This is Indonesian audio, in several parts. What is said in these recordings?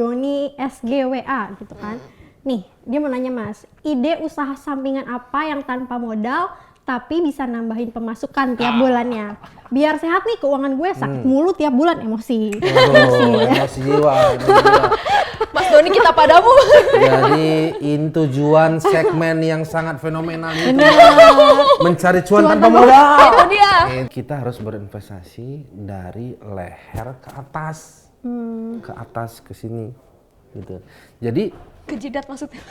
Doni SGWA gitu kan. Nih, dia mau nanya Mas, ide usaha sampingan apa yang tanpa modal tapi bisa nambahin pemasukan tiap bulannya? Biar sehat nih keuangan gue, sakit mulu tiap bulan, emosi. Emosi jiwa. Mas Doni, kita padamu. Jadi ini tujuan segmen yang sangat fenomenal itu mencari cuan tanpa modal. Itu dia. Kita harus berinvestasi dari leher ke atas, ke sini, gitu. Jadi Ke jidat maksudnya.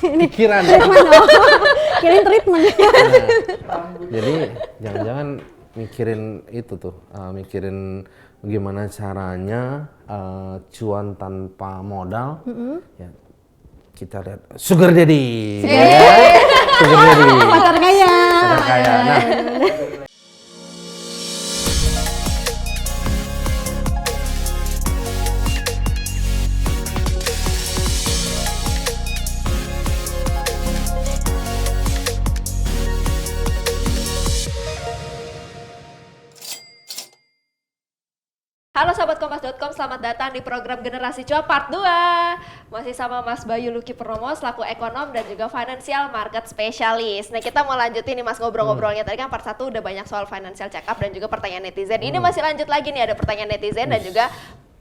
pikiran. Kirain treatment. Jadi jangan-jangan mikirin itu tuh, mikirin gimana caranya cuan tanpa modal. Ya, kita lihat sugar daddy. Sugar daddy. Pacar kaya. Pacar kaya. Nah, Halo Sobat Kompas.com, selamat datang di program Generasi Cuan Part 2. Masih sama Mas Bayu Luki Purnomo selaku ekonom dan juga financial market specialist. Nah, kita mau lanjutin nih Mas ngobrol-ngobrolnya. Tadi kan part 1 udah banyak soal financial check up dan juga pertanyaan netizen. Ini masih lanjut lagi nih, ada pertanyaan netizen dan juga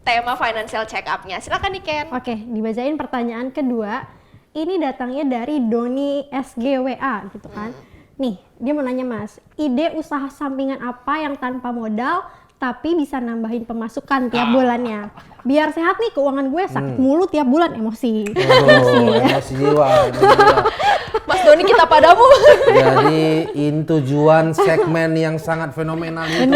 tema financial check up-nya. Silakan nih Ken. Oke, dibacain pertanyaan kedua. Ini datangnya dari Doni SGWA gitu kan. Nih, dia mau nanya Mas, ide usaha sampingan apa yang tanpa modal tapi bisa nambahin pemasukan tiap bulannya? Biar sehat nih keuangan gue, sakit mulu tiap bulan, emosi. emosi jiwa. Mas Doni, kita padamu. Jadi ini tujuan segmen yang sangat fenomenal itu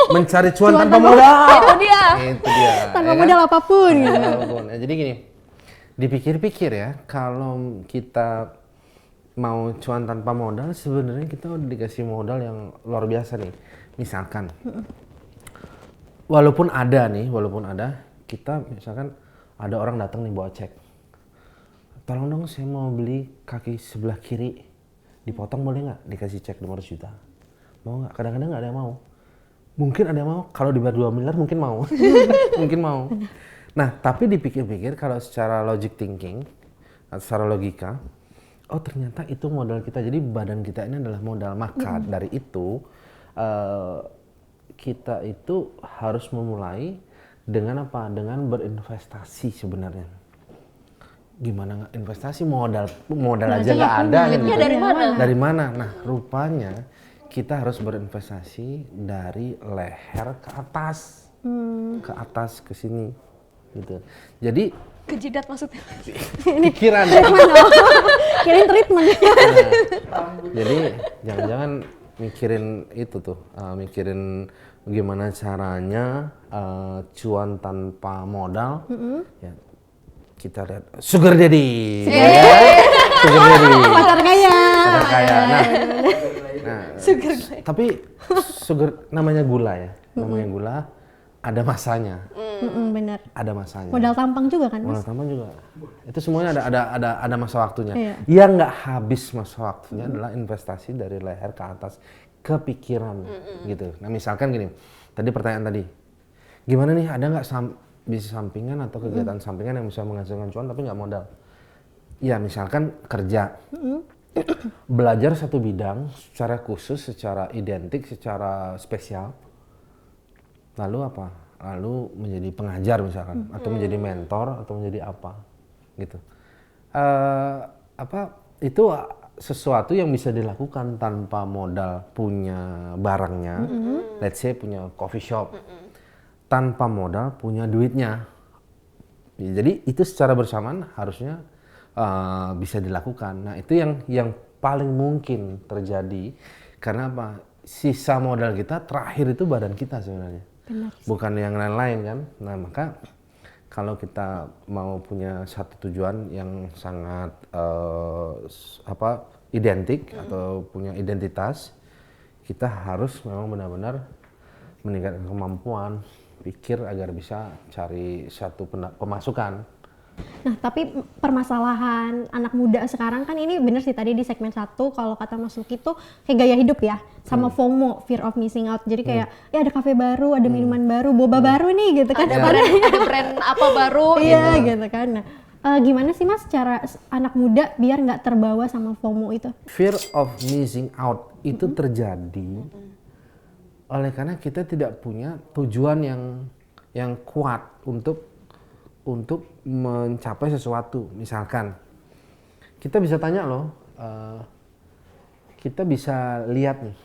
mencari cuan tanpa modal. Itu dia. Itu dia. Tanpa modal apapun. Gitu. Apapun. Ya, jadi gini, dipikir-pikir ya, kalau kita mau cuan tanpa modal, sebenarnya kita udah dikasih modal yang luar biasa nih. Misalkan, walaupun ada, kita misalkan ada orang datang nih bawa cek. Tolong dong, saya mau beli kaki sebelah kiri, dipotong boleh nggak? Dikasih cek 500 juta. Mau nggak? Kadang-kadang nggak ada yang mau. Mungkin ada yang mau, kalau dibayar 2 miliar mungkin mau. Mungkin mau. Nah, tapi dipikir-pikir kalau secara logic thinking, secara logika, oh ternyata itu modal kita. Jadi badan kita ini adalah modal. Maka dari itu, kita itu harus memulai dengan apa? Dengan berinvestasi sebenarnya. Gimana nggak investasi? Modal aja nggak ada kan gitu. Dari mana? Dari mana? Nah, rupanya kita harus berinvestasi dari leher ke atas, ke sini, gitu. Jadi Ke jidat maksudnya. pikiran. Kirain treatment. Jadi jangan-jangan mikirin itu tuh, mikirin gimana caranya cuan tanpa modal. Ya, kita lihat sugar daddy. Sugar daddy. Pacar kaya. Pacar kaya. Nah, Sugar. tapi sugar namanya gula ya. Namanya gula ada masanya. Benar. Ada masanya. Modal tampang juga kan Modal Mas? tambang juga. Itu semuanya ada masa waktunya. Iya. Yang nggak habis masa waktunya adalah investasi dari leher ke atas ke pikiran gitu. Nah, misalkan gini. Tadi pertanyaan tadi. Gimana nih, ada nggak bisnis sampingan atau kegiatan sampingan yang bisa menghasilkan cuan tapi nggak modal? Ya, misalkan kerja. Belajar satu bidang secara khusus, secara identik, secara spesial. Lalu apa? Lalu menjadi pengajar misalkan, atau menjadi mentor, atau menjadi apa, gitu. Itu sesuatu yang bisa dilakukan tanpa modal. Punya barangnya, let's say punya coffee shop, tanpa modal punya duitnya. Jadi itu secara bersamaan harusnya bisa dilakukan. Nah, itu yang paling mungkin terjadi, karena apa? Sisa modal kita terakhir itu badan kita sebenarnya. Benar. Bukan yang lain-lain kan. Nah, maka kalau kita mau punya satu tujuan yang sangat identik atau punya identitas, kita harus memang benar-benar meningkatkan kemampuan pikir agar bisa cari satu pemasukan Nah, tapi permasalahan anak muda sekarang kan ini bener sih tadi di segmen 1 kalau kata Mas Luki tuh kayak gaya hidup ya, sama FOMO, fear of missing out. Jadi kayak ya ada kafe baru, ada minuman baru, boba baru nih gitu kan. Ada brand apa baru Iya gitu kan. Nah, gimana sih Mas cara anak muda biar nggak terbawa sama FOMO itu? Fear of missing out itu terjadi oleh karena kita tidak punya tujuan yang kuat untuk mencapai sesuatu. Misalkan kita bisa tanya loh, kita bisa lihat nih,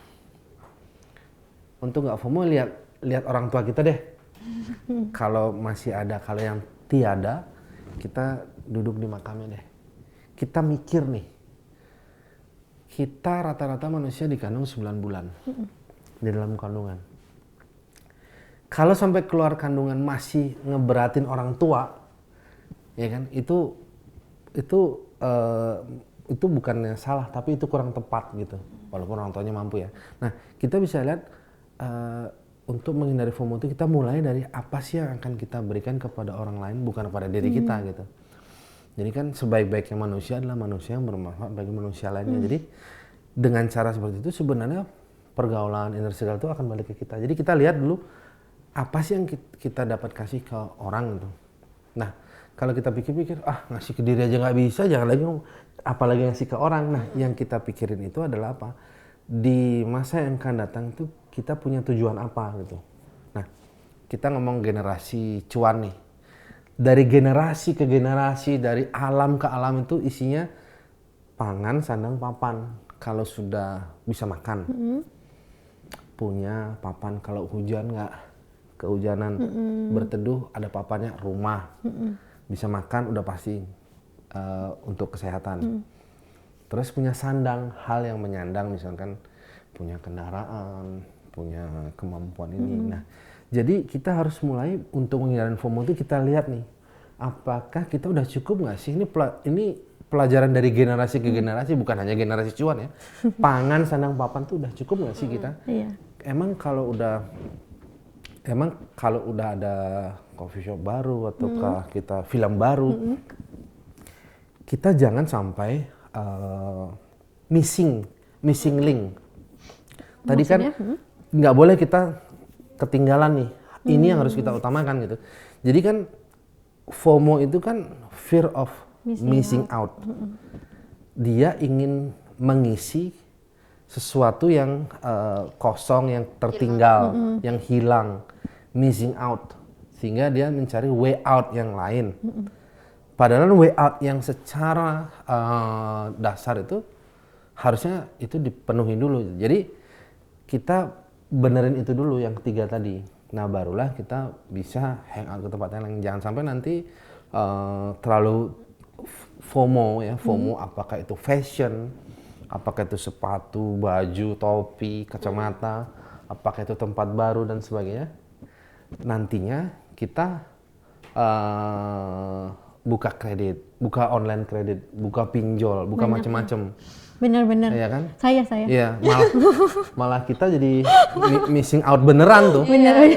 untuk nggak FOMO lihat orang tua kita deh. Kalau masih ada, kalau yang tiada, kita duduk di makamnya deh. Kita mikir nih, kita rata-rata manusia dikandung 9 bulan di dalam kandungan. Kalau sampai keluar kandungan masih ngeberatin orang tua, ya kan? Itu bukannya salah, tapi itu kurang tepat gitu. Walaupun orang tuanya mampu ya. Nah, kita bisa lihat untuk menghindari FOMO itu kita mulai dari apa sih yang akan kita berikan kepada orang lain, bukan kepada diri kita gitu. Jadi kan sebaik-baiknya manusia adalah manusia yang bermanfaat bagi manusia lainnya. Jadi dengan cara seperti itu sebenarnya pergaulan inner circle itu akan balik ke kita. Jadi kita lihat dulu apa sih yang kita dapat kasih ke orang gitu. Nah, kalau kita pikir-pikir, ngasih ke diri aja nggak bisa, jangan lagi apalagi ngasih ke orang. Nah, yang kita pikirin itu adalah apa? Di masa yang akan datang itu kita punya tujuan apa gitu. Nah, kita ngomong generasi cuan nih. Dari generasi ke generasi, dari alam ke alam itu isinya pangan, sandang, papan. Kalau sudah bisa makan, punya papan. Kalau hujan nggak kehujanan, berteduh ada papannya, rumah. Bisa makan udah pasti untuk kesehatan. Terus punya sandang, hal yang menyandang, misalkan punya kendaraan, punya kemampuan ini. Nah, jadi kita harus mulai untuk menghindari FOMO itu kita lihat nih, apakah kita udah cukup nggak sih? Ini pelajaran dari generasi ke generasi, bukan hanya generasi cuan ya. Pangan, sandang, papan tuh udah cukup nggak sih kita? Iya. Emang kalau udah ada coffee shop baru ataukah kita film baru, kita jangan sampai missing link. Tadi kan nggak boleh kita ketinggalan nih. Ini yang harus kita utamakan gitu. Jadi kan FOMO itu kan fear of missing out. Dia ingin mengisi sesuatu yang kosong, yang tertinggal, yang hilang, missing out, sehingga dia mencari way out yang lain. Padahal way out yang secara dasar itu harusnya itu dipenuhi dulu. Jadi kita benerin itu dulu yang 3 tadi. Nah, barulah kita bisa hangout ke tempat yang lain. Jangan sampai nanti terlalu FOMO ya. FOMO apakah itu fashion, apakah itu sepatu, baju, topi, kacamata, apakah itu tempat baru dan sebagainya. Nantinya kita buka kredit, buka online kredit, buka pinjol, buka macam-macam. Bener-bener. Iya kan? Saya. Iya, malah kita jadi missing out beneran tuh.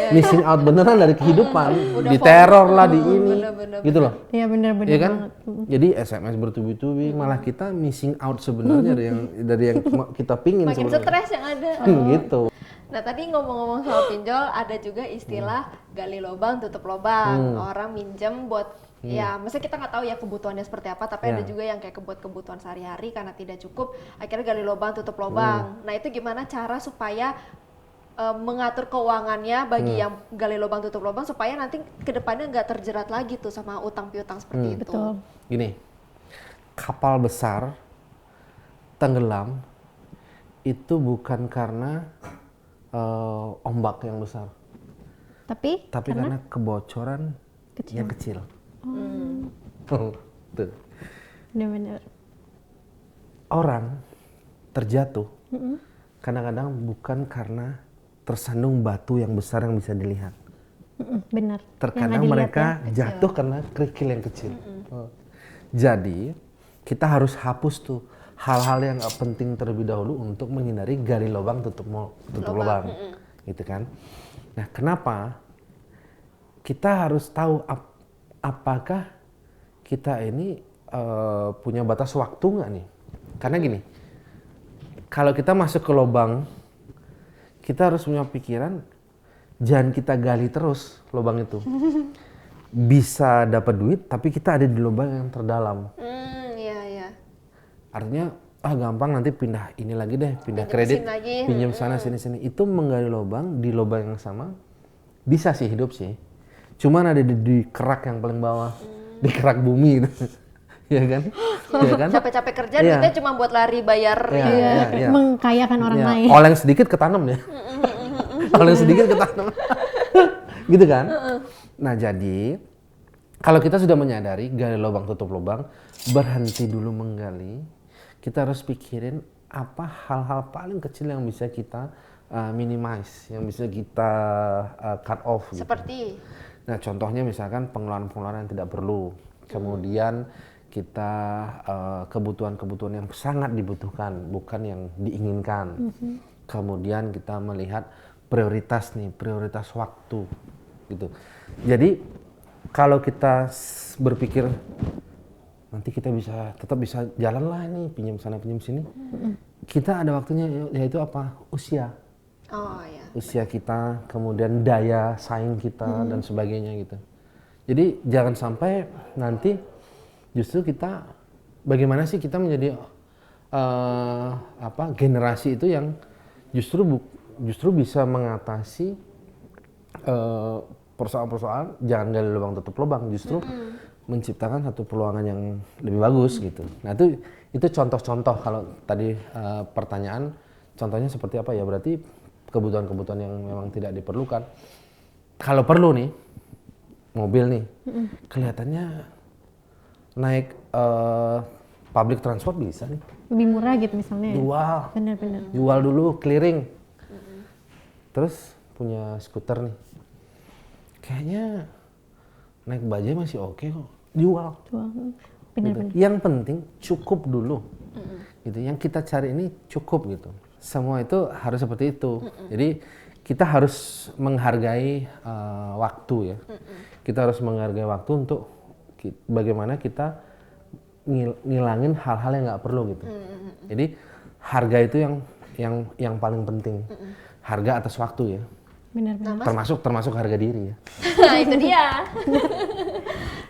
Missing out beneran dari kehidupan. Diteror lah di ini. Gitu loh. Iya bener-bener Iya kan? banget. Jadi SMS bertubi-tubi, malah kita missing out sebenarnya dari yang kita pingin makin sebenarnya. stres yang ada. Gitu. Nah, tadi ngomong-ngomong soal pinjol, ada juga istilah gali lubang tutup lubang. Orang minjem buat ya, maksudnya kita nggak tahu ya kebutuhannya seperti apa, tapi ada juga yang kayak kebutuhan sehari-hari karena tidak cukup, akhirnya gali lubang tutup lubang. Nah, itu gimana cara supaya mengatur keuangannya bagi yang gali lubang tutup lubang supaya nanti kedepannya nggak terjerat lagi tuh sama utang piutang seperti itu. Betul. Gini, kapal besar tenggelam itu bukan karena ombak yang besar, Tapi karena kebocoran yang kecil. Tuh. bener-bener. Orang terjatuh kadang-kadang bukan karena tersandung batu yang besar yang bisa dilihat. Bener. Terkadang mereka jatuh karena kerikil yang kecil. Jadi kita harus hapus tuh hal-hal yang gak penting terlebih dahulu untuk menghindari gali lubang tutup lubang. Gitu kan. Nah, kenapa kita harus tahu apakah kita ini punya batas waktu nggak nih? Karena gini, kalau kita masuk ke lubang, kita harus punya pikiran, jangan kita gali terus lubang itu. Bisa dapat duit, tapi kita ada di lubang yang terdalam. Iya. Artinya, gampang nanti pindah ini lagi deh, pindah Pinjem kredit, SIM lagi. pinjam sana sini. Itu menggali lubang di lubang yang sama, bisa sih hidup sih. Cuman ada di kerak yang paling bawah, di kerak bumi gitu. Ya kan? Ya kan? Capek-capek kerja, Iya. duitnya cuma buat lari bayar. Iya. Mengkayakan orang Ya, lain. oleng sedikit ketanam ya. Oleng sedikit ketanam. Gitu kan? Nah, jadi kalau kita sudah menyadari gali lubang tutup lubang, berhenti dulu menggali. Kita harus pikirin apa hal-hal paling kecil yang bisa kita minimize, yang bisa kita cut off gitu. Seperti Nah, contohnya misalkan pengeluaran-pengeluaran yang tidak perlu. Kemudian kita kebutuhan-kebutuhan yang sangat dibutuhkan, bukan yang diinginkan. Kemudian kita melihat prioritas nih, prioritas waktu gitu. Jadi kalau kita berpikir nanti kita tetap bisa jalan lah nih, pinjam sana pinjam sini. Kita ada waktunya, yaitu apa? Usia. oh ya. Usia kita, kemudian daya saing kita dan sebagainya gitu. Jadi jangan sampai nanti justru kita bagaimana sih kita menjadi generasi itu yang justru bisa mengatasi persoalan-persoalan, jangan gali lubang tutup lubang, justru menciptakan satu peluangan yang lebih bagus gitu. Nah, itu contoh-contoh. Kalau tadi pertanyaan contohnya seperti apa ya, berarti kebutuhan-kebutuhan yang memang tidak diperlukan. Kalau perlu nih mobil nih, kelihatannya naik public transport bisa nih. Lebih murah gitu misalnya. Jual. Benar-benar. Jual dulu, clearing. Terus punya skuter nih. Kayaknya naik bajai masih oke kok. Jual. Benar-benar. Gitu. Yang penting cukup dulu. Gitu. Yang kita cari ini cukup gitu. Semua itu harus seperti itu. Jadi kita harus menghargai waktu ya. Kita harus menghargai waktu untuk bagaimana kita ngilangin hal-hal yang nggak perlu gitu. Jadi harga itu yang paling penting. Harga atas waktu ya. Benar-benar. Termasuk harga diri ya. Nah, itu dia.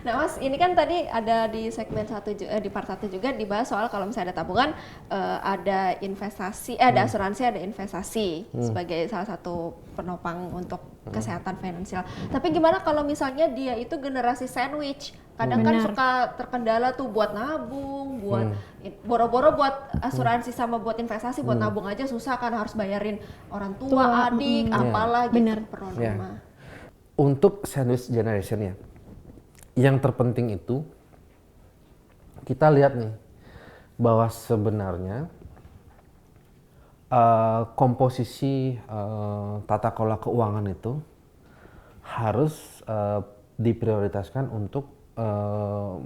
Nah, Mas, ini kan tadi ada di segmen di part 1 juga dibahas soal kalau misalnya ada tabungan, ada investasi, ada asuransi, ada investasi sebagai salah satu penopang untuk kesehatan finansial. Tapi gimana kalau misalnya dia itu generasi sandwich? Kadang kan suka terkendala tuh buat nabung, buat boro-boro buat asuransi sama buat investasi, buat nabung aja susah kan, harus bayarin orang tua, adik, apalah gitu per rumah. Untuk sandwich generation ya, yang terpenting itu kita lihat nih bahwa sebenarnya komposisi tata kelola keuangan itu harus diprioritaskan untuk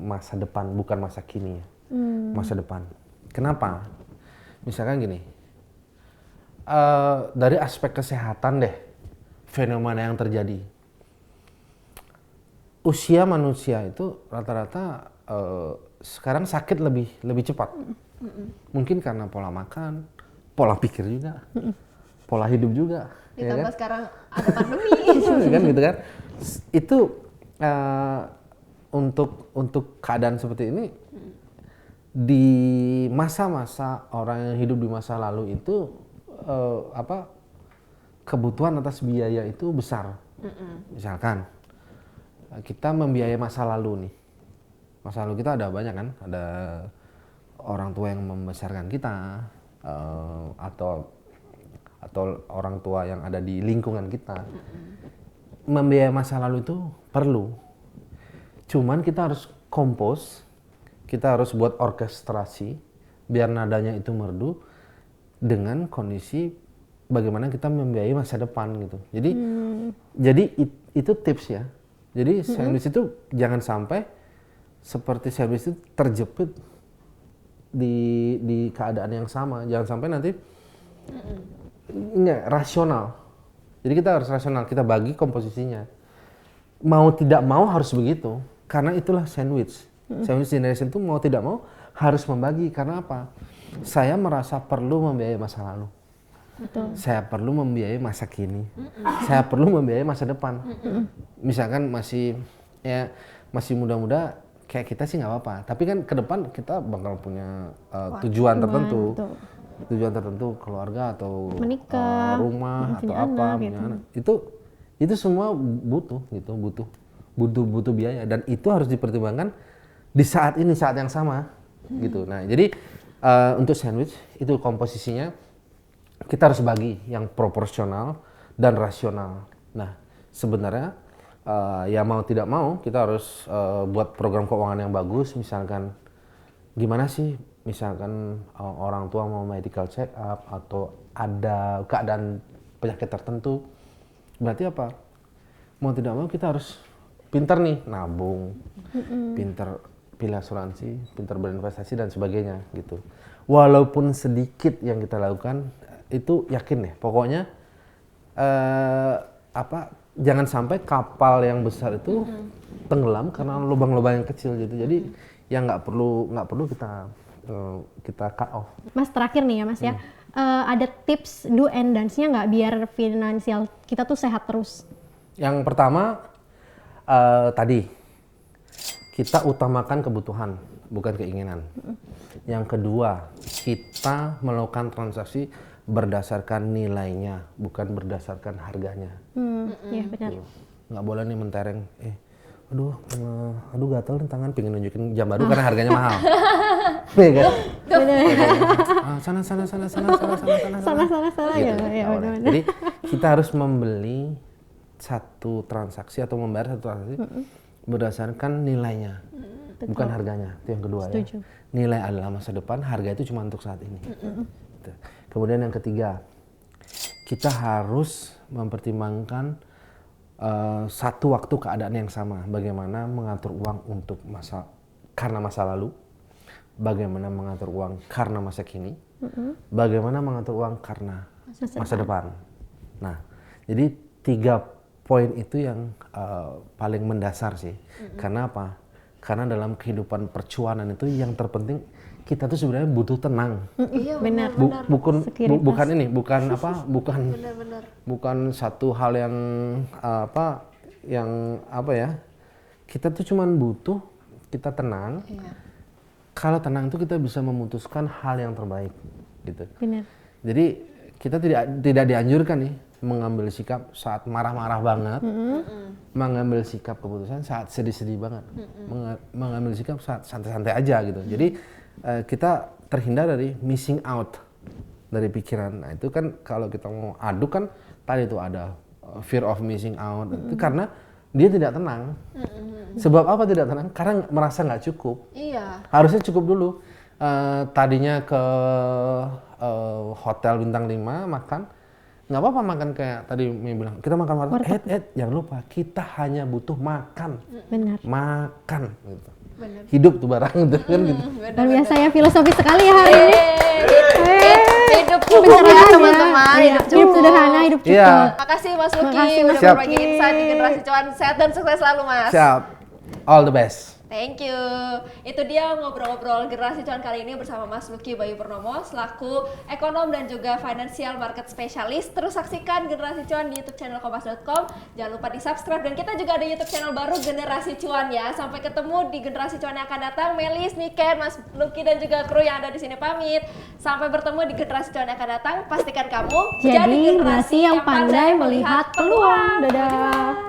masa depan, bukan masa kini ya. Masa depan. Kenapa? Misalkan gini, dari aspek kesehatan deh, fenomena yang terjadi. Usia manusia itu rata-rata sekarang sakit lebih cepat. Mungkin karena pola makan, pola pikir juga, pola hidup juga. Ditambah ya kan? sekarang ada pandemi. Kan gitu kan? Itu untuk keadaan seperti ini di masa-masa orang yang hidup di masa lalu itu kebutuhan atas biaya itu besar. Misalkan kita membiayai masa lalu nih. Masa lalu kita ada banyak kan, ada orang tua yang membesarkan kita, atau orang tua yang ada di lingkungan kita. Membiayai masa lalu itu perlu. Cuman kita harus kompos, kita harus buat orkestrasi biar nadanya itu merdu dengan kondisi bagaimana kita membiayai masa depan gitu. Jadi itu tips ya. Jadi sandwich itu jangan sampai seperti sandwich itu terjepit di keadaan yang sama. Jangan sampai nanti enggak rasional. Jadi kita harus rasional, kita bagi komposisinya. Mau tidak mau harus begitu, karena itulah sandwich. Sandwich generation itu mau tidak mau harus membagi. Karena apa? Saya merasa perlu membiayai masa lalu. Betul. Saya perlu membiayai masa kini. Saya perlu membiayai masa depan. Misalkan masih muda-muda kayak kita sih nggak apa-apa. Tapi kan ke depan kita bakal punya tujuan tertentu. Betul. Tujuan tertentu, keluarga atau Menikah, rumah atau punya apa, anak, punya gitu. anak. Itu semua butuh biaya, dan itu harus dipertimbangkan di saat yang sama gitu. Nah, jadi untuk sandwich itu komposisinya kita harus bagi yang proporsional dan rasional. Nah, sebenarnya ya mau tidak mau kita harus buat program keuangan yang bagus. Misalkan gimana sih, misalkan orang tua mau medical check up atau ada keadaan penyakit tertentu, berarti apa? Mau tidak mau kita harus pintar nih nabung, pintar pilih asuransi, pintar berinvestasi dan sebagainya gitu. Walaupun sedikit yang kita lakukan, itu yakin ya, pokoknya jangan sampai kapal yang besar itu tenggelam karena lubang-lubang yang kecil gitu. Jadi yang nggak perlu kita cut off. Mas, terakhir nih ya Mas ya, ada tips do and dance-nya nggak biar finansial kita tuh sehat terus? Yang pertama tadi kita utamakan kebutuhan bukan keinginan. Yang kedua, kita melakukan transaksi berdasarkan nilainya bukan berdasarkan harganya. Iya benar. Nggak boleh nih mentereng, aduh gatel nih tangan, pengen nunjukin jam baru karena harganya mahal. Iya kan? Sana ya. Gitu, Ya, nggak boleh. benar. Jadi kita harus membeli satu transaksi atau membayar satu transaksi berdasarkan nilainya, bukan harganya. Itu yang kedua. Setuju. Ya. Nilai adalah masa depan, harga itu cuma untuk saat ini. Gitu. Kemudian yang ketiga, kita harus mempertimbangkan satu waktu keadaan yang sama. Bagaimana mengatur uang untuk karena masa lalu, bagaimana mengatur uang karena masa kini, bagaimana mengatur uang karena masa depan. Nah, jadi 3 poin itu yang paling mendasar sih. Karena apa? Karena dalam kehidupan percuanan itu yang terpenting kita tuh sebenarnya butuh tenang. Iya benar. Bukan satu hal yang kita tuh cuman butuh kita tenang. Iya. Kalau tenang itu kita bisa memutuskan hal yang terbaik gitu. Benar. Jadi kita tidak dianjurkan nih mengambil sikap saat marah-marah banget, mengambil sikap keputusan saat sedih-sedih banget, mengambil sikap saat santai-santai aja gitu. Jadi kita terhindar dari missing out dari pikiran. Nah itu kan kalau kita mau adu kan tadi itu ada fear of missing out, itu karena dia tidak tenang. Sebab apa tidak tenang? Karena merasa nggak cukup. Iya. Harusnya cukup dulu. Tadinya ke hotel bintang 5 makan, nggak apa-apa makan kayak tadi Mei bilang, kita makan warteg. Jangan lupa kita hanya butuh makan. Benar. Makan gitu. Benar. Hidup tuh barang gitu kan gitu. Luar biasa ya, filosofi sekali ya hari ini. Hidup cukup ya Pencerahan teman-teman. Iya, hidup sederhana, hidup cukup. Iya. Makasih Mas Luki Makasih, udah Mas berbagi Luki. insight di Generasi Cuan. Sehat dan sukses selalu Mas. Siap. All the best. Thank you. Itu dia ngobrol-ngobrol Generasi Cuan kali ini bersama Mas Luki Bayu Purnomo selaku ekonom dan juga financial market specialist. Terus saksikan Generasi Cuan di YouTube channel kompas.com. Jangan lupa di-subscribe, dan kita juga ada YouTube channel baru Generasi Cuan ya. Sampai ketemu di Generasi Cuan yang akan datang. Melis, Niken, Mas Luki dan juga kru yang ada di sini pamit. Sampai bertemu di Generasi Cuan yang akan datang. Pastikan kamu Jadi generasi yang pandai melihat peluang. Dadah.